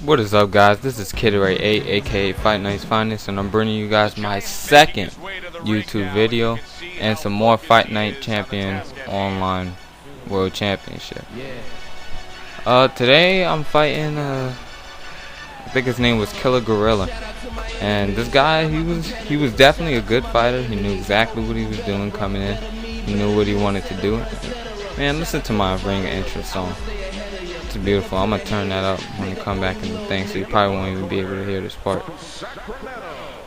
What is up, guys? This is Kid Ray 8, aka Fight Night's Finest, and I'm bringing you guys my second YouTube video and some more Fight Night Champions Online World Championship. Today I'm fighting I think his name was Killer Gorilla, and this guy, he was definitely a good fighter. He knew exactly what he was doing coming in. He knew what he wanted to do. Man, listen to my ring intro song. It's beautiful. I'm gonna turn that up when I come back in the thing, so you probably won't even be able to hear this part.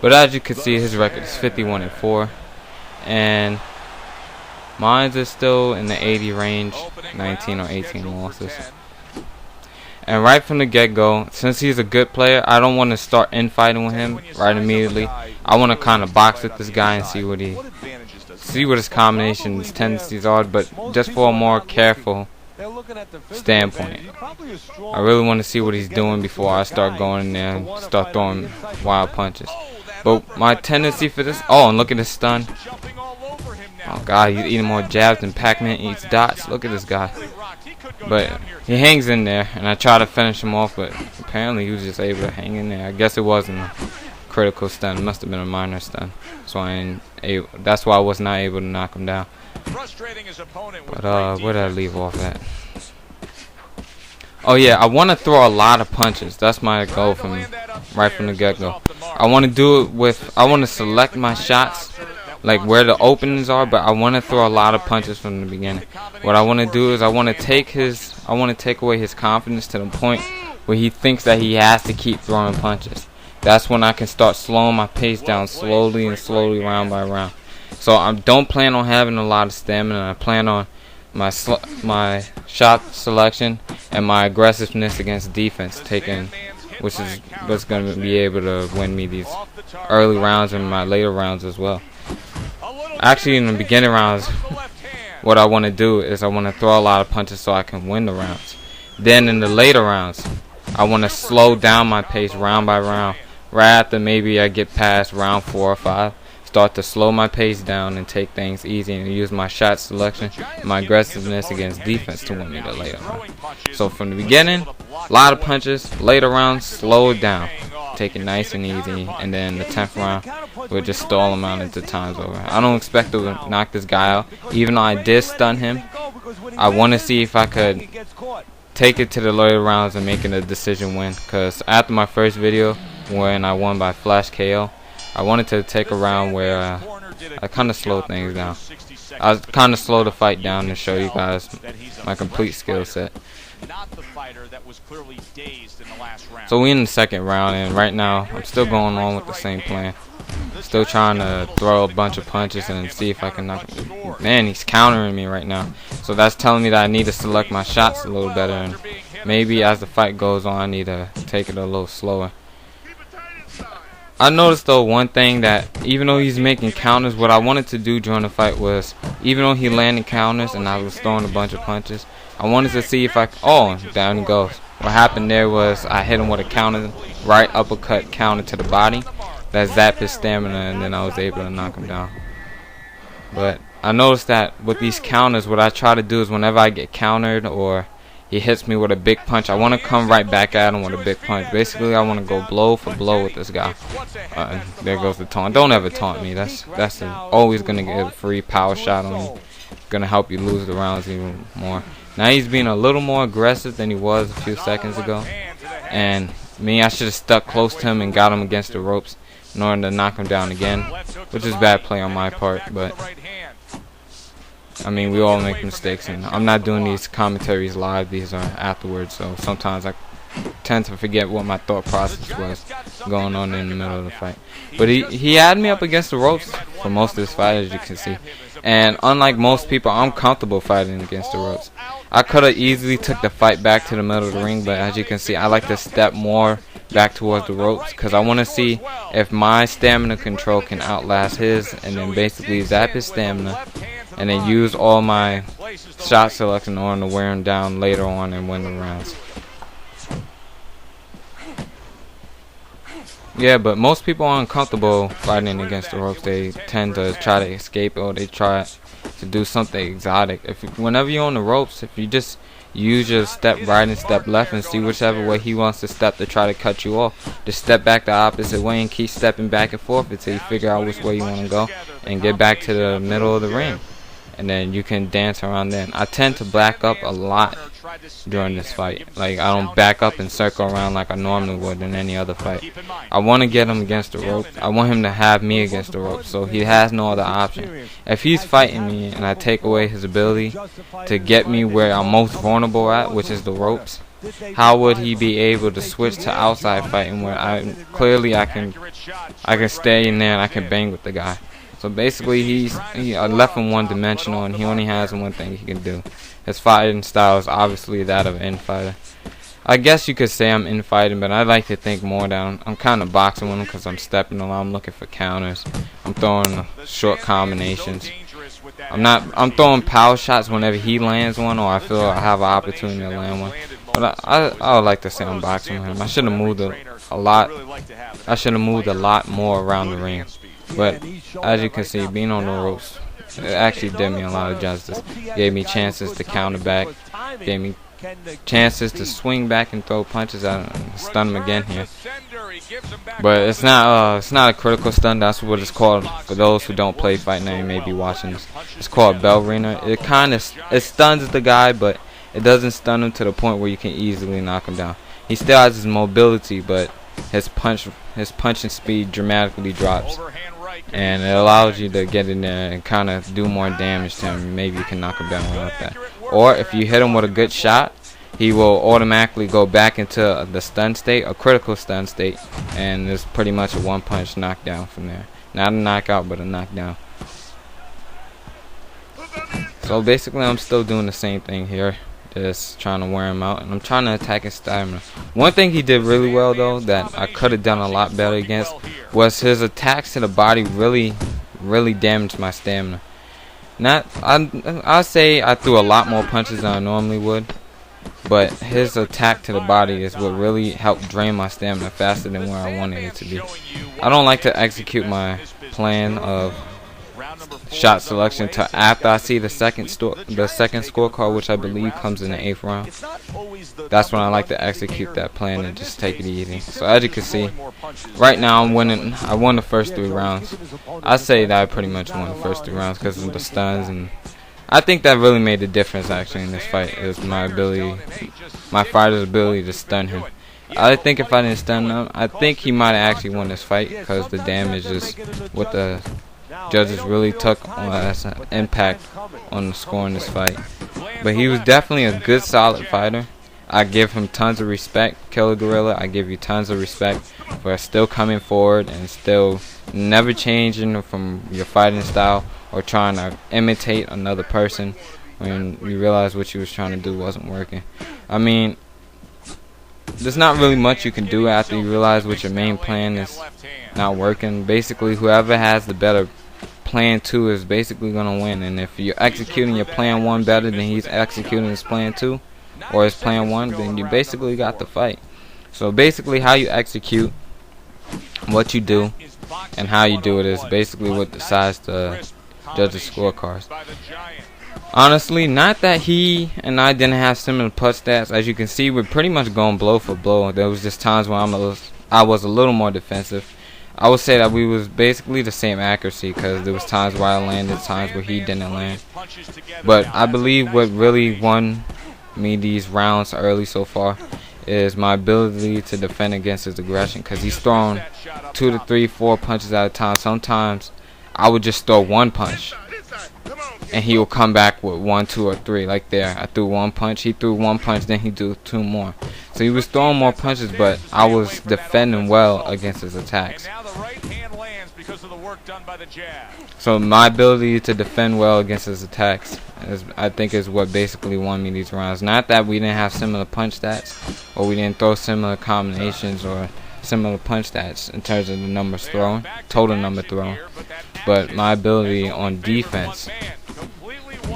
But as you can see, his record is 51-4, and mine is still in the 80 range, 19 or 18 losses. And right from the get-go, since he's a good player, I don't want to start infighting with him right immediately. I want to kind of box with this guy and see what his combinations, tendencies are, but just for a more careful standpoint. I really want to see what he's doing before I start going in there and start throwing wild punches. But my tendency for this, oh, and look at this stun. Oh god, he's eating more jabs than Pac-Man eats dots. Look at this guy. But he hangs in there, and I try to finish him off, but apparently he was just able to hang in there. I guess it wasn't a critical stun. It must have been a minor stun. So that's why I was not able to knock him down. But where did I leave off at? Oh yeah, I want to throw a lot of punches. That's my goal from right from the get-go. I want to do it with, I want to select my shots, like where the openings are, but I want to throw a lot of punches from the beginning. What I want to do is I want to take away his confidence to the point where he thinks that he has to keep throwing punches. That's when I can start slowing my pace down slowly and slowly, round by round. So I don't plan on having a lot of stamina. I plan on my shot selection and my aggressiveness against defense taking, which is what's going to be able to win me these early rounds and my later rounds as well. Actually, in the beginning rounds, what I want to do is I want to throw a lot of punches so I can win the rounds. Then in the later rounds, I want to slow down my pace round by round. Right after maybe I get past round 4 or 5, start to slow my pace down and take things easy and use my shot selection and my aggressiveness against defense to win me the later round. So from the beginning, a lot of punches. Later rounds, slow it down, take it nice and easy, and then the 10th round, we'll just stall him out until time's over. I don't expect to knock this guy out. Even though I did stun him, I want to see if I could take it to the later rounds and make it a decision win. Because after my first video, when I won by flash KO, I wanted to take a round where I kind of slowed things down. I kind of slowed the fight down to show you guys my complete skill set. So we in the second round, and right now I'm still going on with the same plan. Still trying to throw a bunch of punches and see if I can knock him. Man, he's countering me right now. So that's telling me that I need to select my shots a little better, and maybe as the fight goes on I need to take it a little slower. I noticed though one thing, that even though he's making counters, what I wanted to do during the fight was, even though he landed counters and I was throwing a bunch of punches, I wanted to see if oh, down he goes. What happened there was I hit him with a counter, right uppercut counter to the body. That zapped his stamina, and then I was able to knock him down. But I noticed that with these counters, what I try to do is whenever I get countered or he hits me with a big punch, I want to come right back at him with a big punch. Basically, I want to go blow for blow with this guy. There goes the taunt. Don't ever taunt me. That's always going to get a free power shot on you. Going to help you lose the rounds even more. Now he's being a little more aggressive than he was a few seconds ago. And I should have stuck close to him and got him against the ropes in order to knock him down again, which is bad play on my part. But I mean, we all make mistakes, and I'm not doing these commentaries live. These are afterwards, so sometimes I tend to forget what my thought process was going on in the middle of the fight. But he had me up against the ropes for most of this fight, as you can see. And unlike most people, I'm comfortable fighting against the ropes. I could have easily took the fight back to the middle of the ring, but as you can see, I like to step more back towards the ropes because I want to see if my stamina control can outlast his, and then basically zap his stamina and then use all my shot selection in order to wear him down later on and win the rounds. Yeah, but most people are uncomfortable fighting against the ropes. They tend to try to escape, or they try to do something exotic. Whenever you're on the ropes, if you use your step right and step left and see whichever way he wants to step to try to cut you off. Just step back the opposite way and keep stepping back and forth until you figure out which way you want to go and get back to the middle of the ring. And then you can dance around then. I tend to back up a lot during this fight. Like, I don't back up and circle around like I normally would in any other fight. I want to get him against the rope. I want him to have me against the rope, so he has no other option. If he's fighting me and I take away his ability to get me where I'm most vulnerable at, which is the ropes, how would he be able to switch to outside fighting where I can stay in there and I can bang with the guy? So basically, I left him one-dimensional, and he only has one thing he can do. His fighting style is obviously that of an infighter. I guess you could say I'm infighting, but I like to think more that I'm kind of boxing with him because I'm stepping a lot. I'm looking for counters. I'm throwing short combinations. I'm throwing power shots whenever he lands one, or I feel I have an opportunity to land one. But I would like to say I'm boxing with him. I should have moved a lot. I should have moved a lot more around the ring. But as you can see, being on the ropes, it actually did me a lot of justice. Gave me chances to counter back. Gave me chances to swing back and throw punches at him and stun him again here. But it's not a critical stun. That's what it's called for those who don't play Fight Night and may be watching this. It's called bell ringer. It stuns the guy, but it doesn't stun him to the point where you can easily knock him down. He still has his mobility, but his punching speed dramatically drops, and it allows you to get in there and kind of do more damage to him. Maybe you can knock him down like that. Or if you hit him with a good shot, he will automatically go back into the stun state, a critical stun state, and it's pretty much a one-punch knockdown from there. Not a knockout, but a knockdown. So basically, I'm still doing the same thing here. Just trying to wear him out, and I'm trying to attack his stamina. One thing he did really well, though, that I could have done a lot better against, was his attacks to the body really damaged my stamina. I'll say I threw a lot more punches than I normally would, but his attack to the body is what really helped drain my stamina faster than where I wanted it to be. I don't like to execute my plan of shot selection to after I see the second scorecard, which I believe comes in the 8th round. That's when I like to execute that plan and just take it easy. So as you can see, right now I'm winning. I won the first 3 rounds. I say that I pretty much won the first 3 rounds because of the stuns, and I think that really made the difference actually in this fight, is my fighter's ability to stun him. I think if I didn't stun him, I think he might have actually won this fight, because the damage is what the judges really took as an impact on the score in this fight. But he was definitely a good, solid fighter. I give him tons of respect. Killer Gorilla, I give you tons of respect for still coming forward and still never changing from your fighting style or trying to imitate another person when you realize what you was trying to do wasn't working. I mean, there's not really much you can do after you realize what your main plan is not working. Basically, whoever has the better plan 2 is basically going to win. And if you're executing your plan 1 better than he's executing his plan 2 or his plan 1, then you basically got the fight. So basically, how you execute, what you do, and how you do it is basically what decides the judges' scorecards. Honestly, not that he and I didn't have similar punch stats. As you can see, we're pretty much going blow for blow. There was just times where I was a little more defensive. I would say that we was basically the same accuracy, because there was times where I landed, times where he didn't land. But I believe what really won me these rounds early so far is my ability to defend against his aggression, because he's throwing 2 to 3, 4 punches at a time. Sometimes I would just throw 1 punch, and he will come back with 1, 2, or 3. Like there, I threw 1 punch, he threw 1 punch, then he threw 2 more. So he was throwing more punches, but I was defending well against his attacks. So my ability to defend well against his attacks, I think, is what basically won me these rounds. Not that we didn't have similar punch stats, or we didn't throw similar combinations or similar punch stats in terms of the numbers thrown, total number thrown, but my ability on defense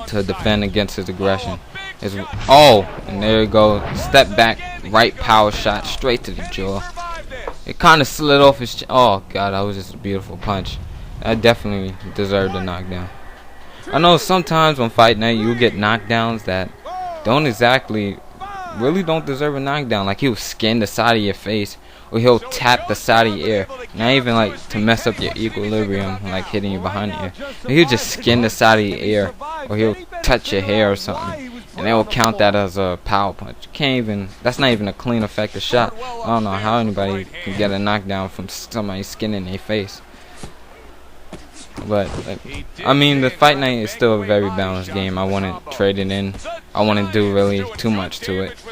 to defend against his aggression is, and there you go, step back, right power shot straight to the jaw. It kind of slid off his oh god, that was just a beautiful punch. I definitely deserved a knockdown. I know sometimes on Fight Night you get knockdowns that really don't deserve a knockdown. Like, he'll skin the side of your face, or he'll tap the side of your ear. Not even like to mess up your equilibrium, like hitting you behind the ear. He'll just skin the side of your ear, or he'll touch your hair or something, and they will count that as a power punch. You can't even. That's not even a clean, effective shot. I don't know how anybody can get a knockdown from somebody skinning their face. But I mean, the fight night is still a very balanced game. I wouldn't trade it in. I wouldn't do really too much to it,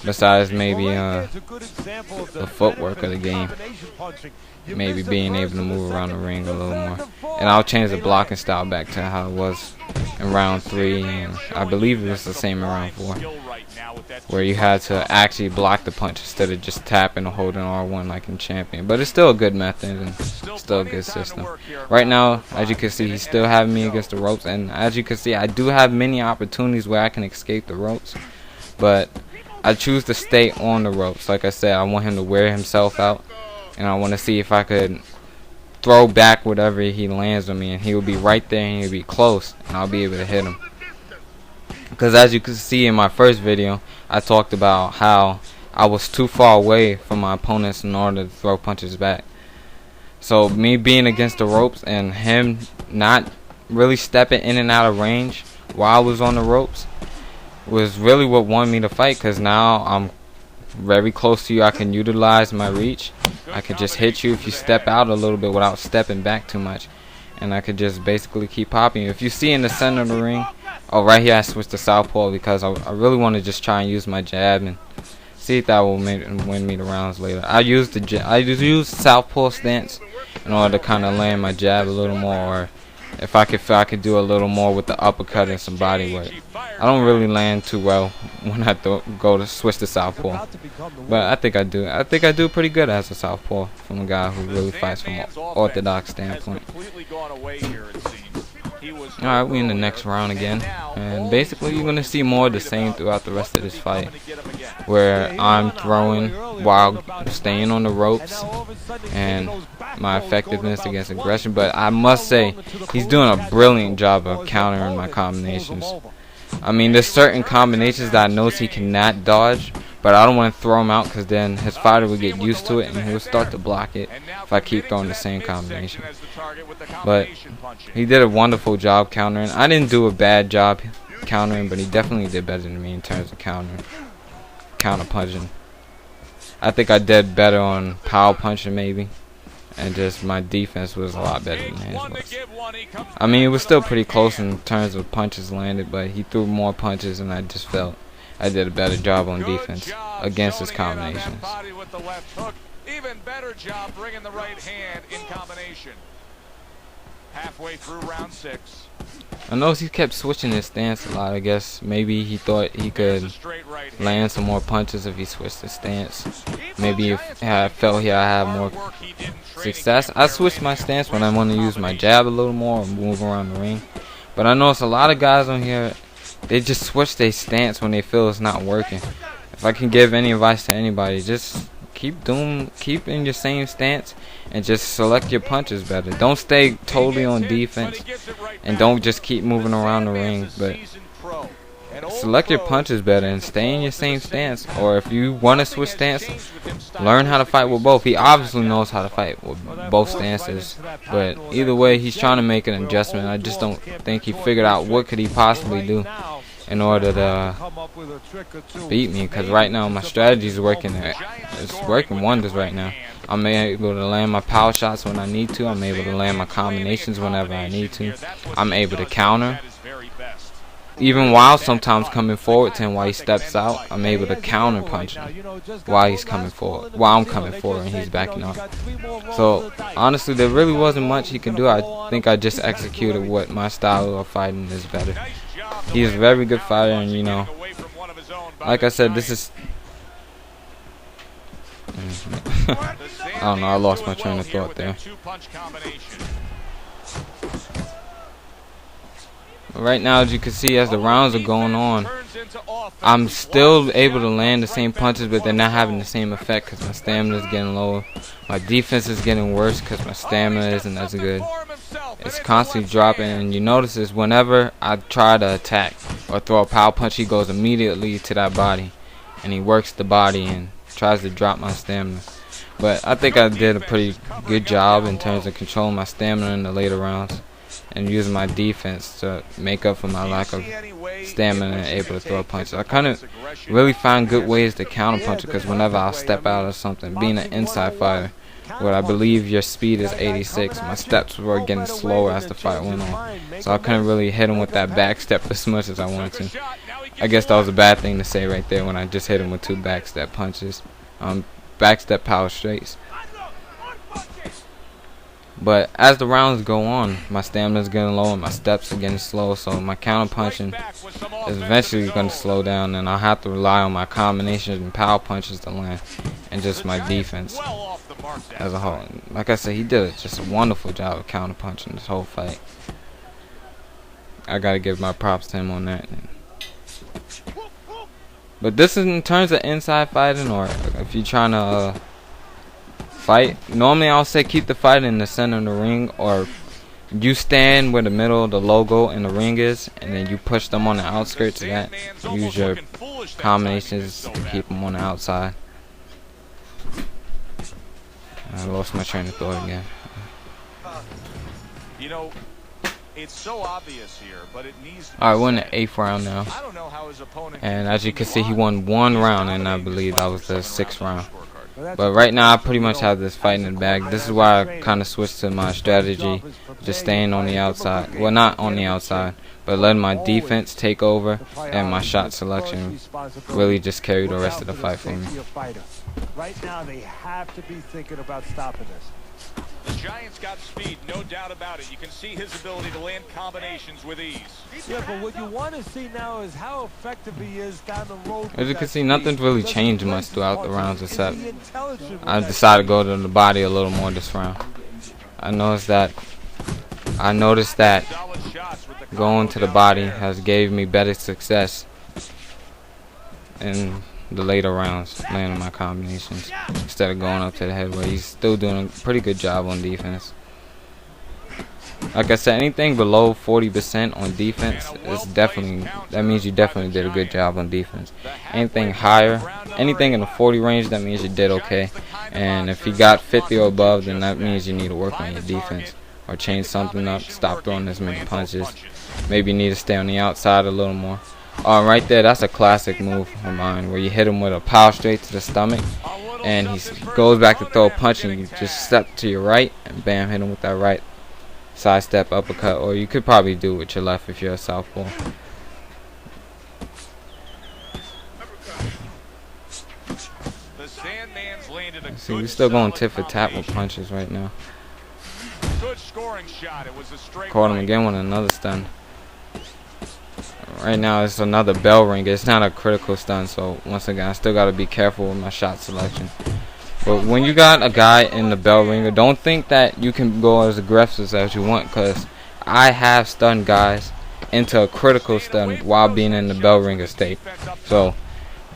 besides maybe the footwork of the game, maybe being able to move around the ring a little more. And I'll change the blocking style back to how it was in round 3, and I believe it was the same in round 4, where you had to actually block the punch instead of just tapping or holding R1 like in Champion. But it's still a good method and still a good system. Right now, as you can see, he's still having me against the ropes, and as you can see, I do have many opportunities where I can escape the ropes, but I choose to stay on the ropes. Like I said, I want him to wear himself out, and I want to see if I could throw back whatever he lands on me, and he will be right there and he'll be close, and I'll be able to hit him. Because as you can see in my first video, I talked about how I was too far away from my opponents in order to throw punches back. So me being against the ropes and him not really stepping in and out of range while I was on the ropes was really what wanted me to fight, because now I'm very close to you. I can utilize my reach. I could just hit you if you step out a little bit without stepping back too much, and I could just basically keep popping you. If you see in the center of the ring, oh, right here I switched to southpaw because I really want to just try and use my jab and see if that will win me the rounds later. I use southpaw stance in order to kind of land my jab a little more, or if I could feel I could do a little more with the uppercut and some body work. I don't really land too well when I go to switch to southpaw, but I think I do. I think I do pretty good as a southpaw from a guy who really fights from an orthodox standpoint. Alright, we in the next round again, and basically you're going to see more of the same throughout the rest of this fight, where I'm throwing while staying on the ropes and my effectiveness against aggression. But I must say, he's doing a brilliant job of countering my combinations. I mean, there's certain combinations that I know he cannot dodge, but I don't want to throw him out, because then his fighter will get used to it and he'll start to block it if I keep throwing the same combination. But he did a wonderful job countering. I didn't do a bad job countering, but he definitely did better than me in terms of counter punching. I think I did better on power punching maybe, and just my defense was a lot better than his was. I mean, it was still pretty close in terms of punches landed, but he threw more punches, and I just felt I did a better job on defense against his combinations. Even better job bringing the right hand in combination. Halfway through round 6. I noticed he kept switching his stance a lot. I guess maybe he thought he could land some more punches if he switched his stance. Maybe if I felt here I had more success. I switched my stance when I want to use my jab a little more or move around the ring. But I noticed a lot of guys on here, they just switch their stance when they feel it's not working. If I can give any advice to anybody, just keep in your same stance and just select your punches better. Don't stay totally on defense, and don't just keep moving around the ring, but select your punches better and stay in your same stance. Or if you want to switch stance, learn how to fight with both. He obviously knows how to fight with both stances, but either way he's trying to make an adjustment. I just don't think he figured out what could he possibly do in order to beat me, because right now my strategy is working. It's working wonders right now. I'm able to land my power shots when I need to. I'm able to land my combinations whenever I need to. I'm able to counter. Even while sometimes coming forward to him while he steps out, I'm able to counter punch him while he's coming forward, while I'm coming forward and he's backing up. So honestly, there really wasn't much he could do. I think I just executed what my style of fighting is better. He's a very good fighter, and you know, like I said, this is I don't know, I lost my train of thought there. Right now, as you can see, as the rounds are going on, I'm still able to land the same punches, but they're not having the same effect because my stamina is getting lower. My defense is getting worse because my stamina isn't as good. It's constantly dropping, and you notice this whenever I try to attack or throw a power punch, he goes immediately to that body, and he works the body and tries to drop my stamina. But I think I did a pretty good job in terms of controlling my stamina in the later rounds and using my defense to make up for my lack of stamina and able to throw punches. I kind of really find good ways to counter punch because whenever I'll step out or something, being an inside fighter, where I believe your speed is 86, my steps were getting slower as the fight went on. So I couldn't really hit him with that back step as much as I wanted to. I guess that was a bad thing to say right there when I just hit him with 2 backstep punches. Backstep power straights. But as the rounds go on, my stamina is getting low and my steps are getting slow, so my counter punching is eventually going to slow down, and I'll have to rely on my combinations and power punches to land, and just my defense as a whole. Like I said, he did just a wonderful job of counter punching this whole fight. I gotta give my props to him on that. But this is in terms of inside fighting, or if you're trying to fight. Normally I'll say keep the fight in the center of the ring, or you stand where the middle of the logo in the ring is, and then you push them on the outskirts of that. Use your combinations to keep them on the outside. I lost my train of thought again. You know, it's so obvious here, but it needs to be. Alright, we're in the 8th round now. And as you can see, he won 1 round, and I believe that was the 6th round. But right now, I pretty much have this fight in the bag. This is why I kind of switched to my strategy, just staying on the outside. Well, not on the outside, but letting my defense take over, and my shot selection really just carry the rest of the fight for me. Right now, they have to be thinking about stopping this. The Giant's got speed, no doubt about it. You can see his ability to land combinations with ease. Yeah, but what you want to see now is how effective he is down the road. As you can see, nothing's really changed much throughout the rounds, except I decided to go to the body a little more this round. I noticed that going to the body has gave me better success in the later rounds, landing my combinations instead of going up to the head, where he's still doing a pretty good job on defense. Like I said, anything below 40% on defense is definitely, that means you definitely did a good job on defense. Anything higher, anything in the 40 range, that means you did okay. And if you got 50 or above, then that means you need to work on your defense or change something up. Stop throwing as many punches. Maybe you need to stay on the outside a little more. Right there, that's a classic move of mine, where you hit him with a power straight to the stomach, and he goes back to throw a punch, and you just step to your right, and bam, hit him with that right side step uppercut, or you could probably do it with your left if you're a southpaw. See, we're still going tit for tat with punches right now. Caught him again with another stun. Right now it's another bell ringer. It's not a critical stun, so once again I still got to be careful with my shot selection. But when you got a guy in the bell ringer, don't think that you can go as aggressive as you want, because I have stunned guys into a critical stun while being in the bell ringer state. So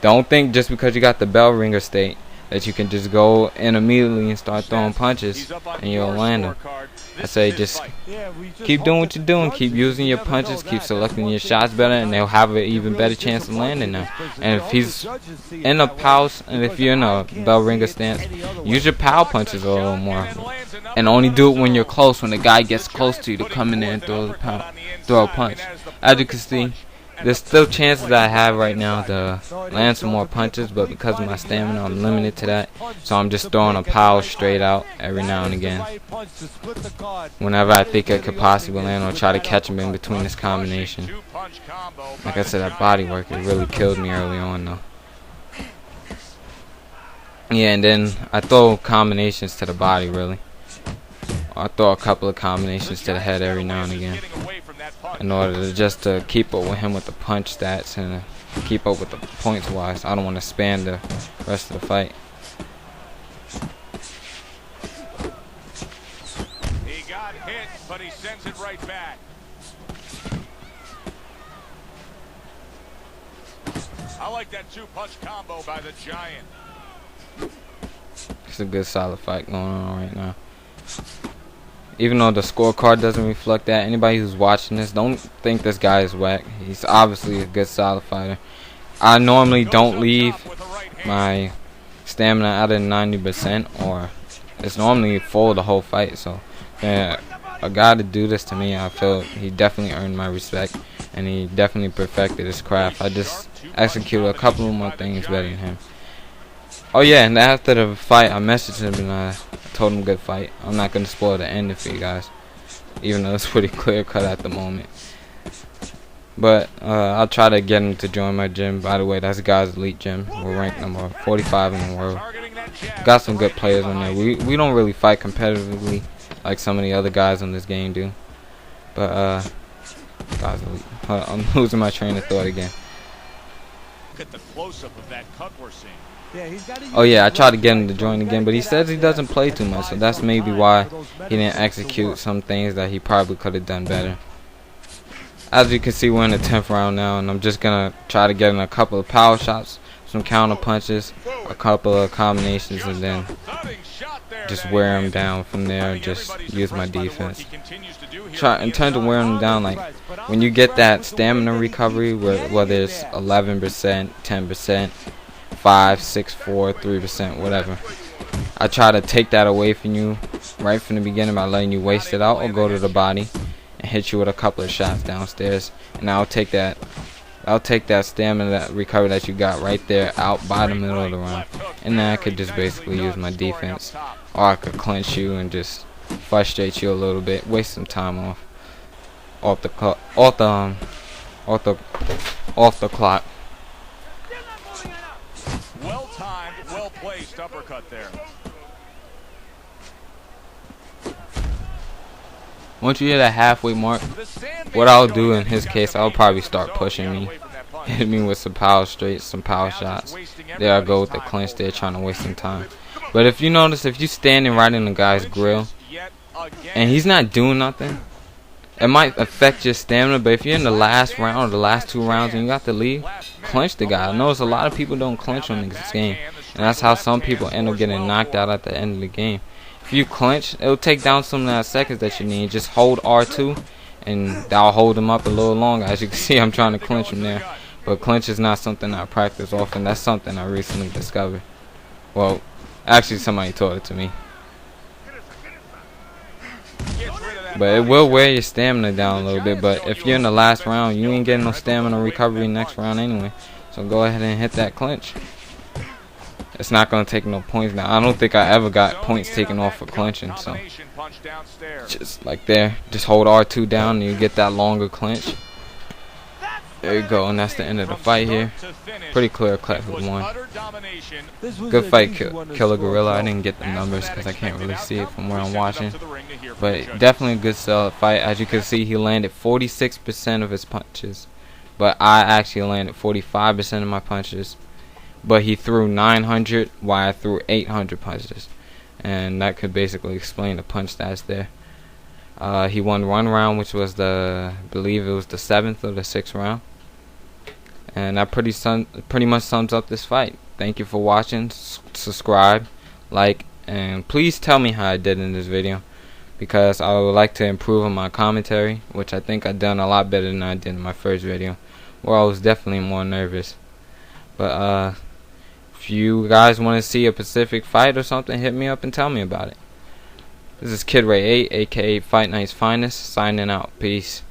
don't think just because you got the bell ringer state that you can just go in immediately and start throwing punches and you'll land them. I say just keep doing what you're doing, keep using your punches, keep selecting your shots better, and they'll have an even better chance of landing them. And if he's in a pulse, and if you're in a bell ringer stance, use your power punches a little more, and only do it when you're close, when the guy gets close to you, to come in there and throw a punch. As you can see, there's still chances that I have right now to land some more punches, but because of my stamina, I'm limited to that. So I'm just throwing a power straight out every now and again, whenever I think I could possibly land, or try to catch him in between this combination. Like I said, that body work, it really killed me early on though. Yeah, and then I throw combinations to the body, really. I throw a couple of combinations to the head every now and again, in order to just to keep up with him with the punch stats and keep up with the points wise. I don't want to span the rest of the fight. He got hit, but he sends it right back. I like that two-punch combo by the Giant. It's a good solid fight going on right now. Even though the scorecard doesn't reflect that, anybody who's watching this, don't think this guy is whack. He's obviously a good solid fighter. I normally don't leave my stamina out of 90%, or it's normally full the whole fight. So a guy to do this to me, I feel he definitely earned my respect, and he definitely perfected his craft. I just executed a couple more things better than him. Oh yeah, and after the fight, I messaged him and I told him good fight. I'm not going to spoil the ending for you guys, even though it's pretty clear cut at the moment. But I'll try to get him to join my gym. By the way, that's God's Elite Gym. We're ranked number 45 in the world. Got some good players on there. We don't really fight competitively like some of the other guys in this game do. But God's Elite. I'm losing my train of thought again. Look at the close-up of that cut we're seeing. Oh yeah, I tried to get him to join again, but he says he doesn't play too much, so that's maybe why he didn't execute some things that he probably could have done better. As you can see, we're in the 10th round now, and I'm just gonna try to get in a couple of power shots, some counter punches, a couple of combinations, and then just wear him down from there. Just use my defense. In terms of wearing him down, like when you get that stamina recovery, whether it's 11%, 10%, 5, 6, 4, 3%, whatever, I try to take that away from you right from the beginning by letting you waste it out, or go to the body and hit you with a couple of shots downstairs, and I'll take that stamina, that recovery that you got right there, out by the middle of the round, and then I could just basically use my defense, or I could clinch you and just frustrate you a little bit, waste some time off the clock. Well timed, well placed uppercut there. Once you hit a halfway mark, what I'll do in his case, I'll probably start pushing me, hit me with some power straights, some power shots. There I go with the clinch there, trying to waste some time. But if you notice, if you're standing right in the guy's grill and he's not doing nothing, it might affect your stamina. But if you're in the last round or the last 2 rounds and you got to leave, clinch the guy. I notice a lot of people don't clinch on this game, and that's how some people end up getting knocked out at the end of the game. If you clinch, it'll take down some of that seconds that you need. Just hold R2 and that'll hold him up a little longer. As you can see, I'm trying to clinch him there, but clinch is not something I practice often. That's something I recently discovered. Well, actually somebody taught it to me. But it will wear your stamina down a little bit. But if you're in the last round, you ain't getting no stamina recovery next round anyway, so go ahead and hit that clinch. It's not going to take no points now. I don't think I ever got points taken off for clinching. So just like there, just hold R2 down and you get that longer clinch. There you go, and that's the end of the fight here. Pretty clear cut who won. Good fight, Killer Gorilla. I didn't get the numbers because I can't really see it from where I'm watching. But definitely a good solid fight. As you can see, he landed 46% of his punches, but I actually landed 45% of my punches. But he threw 900 while I threw 800 punches, and that could basically explain the punch stats there. He won 1 round, which was I believe it was the 7th or the 6th round, and that pretty much sums up this fight. Thank you for watching. Subscribe, like, and please tell me how I did in this video, because I would like to improve on my commentary, which I think I've done a lot better than I did in my first video, where I was definitely more nervous. But if you guys want to see a Pacific fight or something, hit me up and tell me about it. This is Kid Ray 8, aka Fight Night's Finest, signing out. Peace.